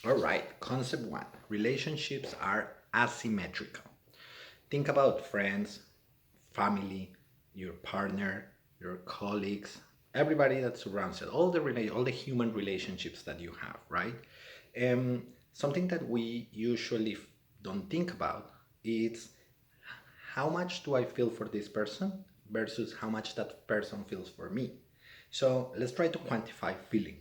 All right, concept one, relationships are asymmetrical. Think about friends, family, your partner, your colleagues, everybody that surrounds it, all the human relationships that you have, right? Something that we usually don't think about is how much do I feel for this person versus how much that person feels for me. So let's try to quantify feeling.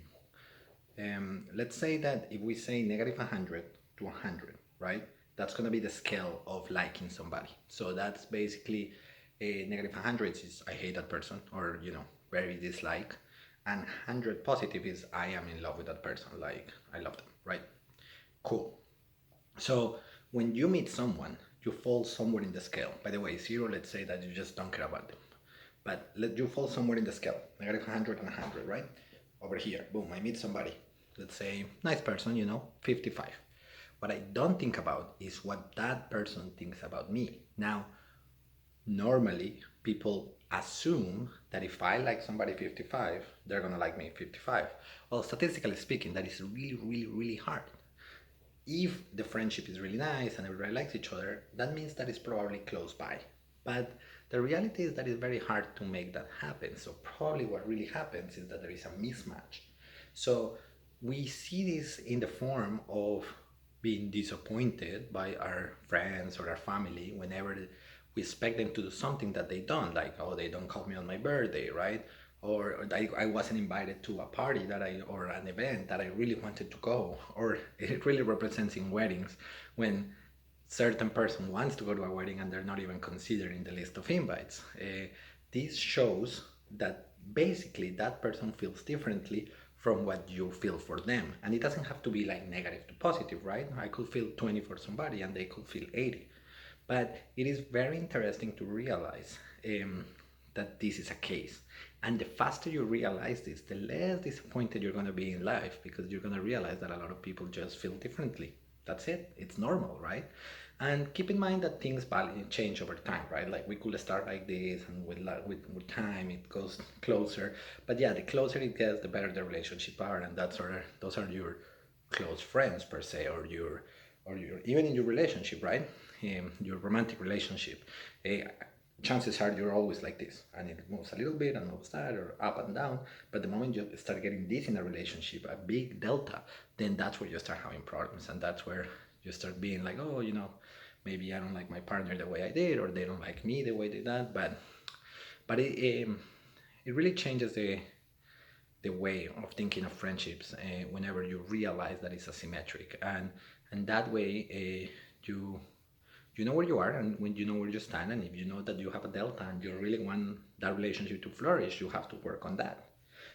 Let's say that if we say negative 100 to 100, right? That's going to be the scale of liking somebody. So that's basically a negative 100 is I hate that person or, very dislike. And 100 positive is I am in love with that person. Like I love them, right? Cool. So when you meet someone, you fall somewhere in the scale. By the way, zero, let's say that you just don't care about them. But let you fall somewhere in the scale, negative 100 and 100, right? Over here, boom, I meet somebody. Let's say, nice person, 55. What I don't think about is what that person thinks about me. Now, normally, people assume that if I like somebody 55, they're gonna like me 55. Well, statistically speaking, that is really, really, really hard. If the friendship is really nice and everybody likes each other, that means that it's probably close by. But the reality is that it's very hard to make that happen. So probably what really happens is that there is a mismatch. So we see this in the form of being disappointed by our friends or our family whenever we expect them to do something that they don't, like, oh, they don't call me on my birthday, right? Or I wasn't invited to a party or an event that I really wanted to go, or it really represents in weddings when certain person wants to go to a wedding and they're not even considered in the list of invites. This shows that basically that person feels differently from what you feel for them, and it doesn't have to be like negative to positive, right? I could feel 20 for somebody and they could feel 80. But it is very interesting to realize that this is a case. And the faster you realize this, the less disappointed you're going to be in life because you're going to realize that a lot of people just feel differently. That's it. It's normal, right? And keep in mind that things change over time, right? Like we could start like this, and with time it goes closer. But yeah, the closer it gets, the better the relationship are, and those are your close friends per se, or your even in your relationship, right? Your romantic relationship. Uh, Chances are you're always like this, and it moves a little bit and moves that or up and down. But the moment you start getting this in a relationship, a big delta, then that's where you start having problems, and that's where you start being like, oh, maybe I don't like my partner the way I did, or they don't like me the way they did. But it really changes the way of thinking of friendships whenever you realize that it's asymmetric, and that way you know where you are, and when you know where you stand, and if you know that you have a delta and you really want that relationship to flourish, you have to work on that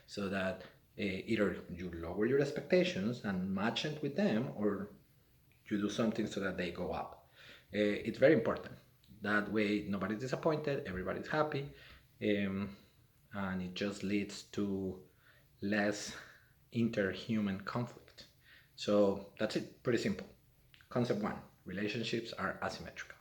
so that either you lower your expectations and match it with them, or you do something so that they go up. It's very important. That way, nobody's disappointed, everybody's happy, um, and it just leads to less interhuman conflict. So that's it, pretty simple. Concept one, relationships are asymmetrical.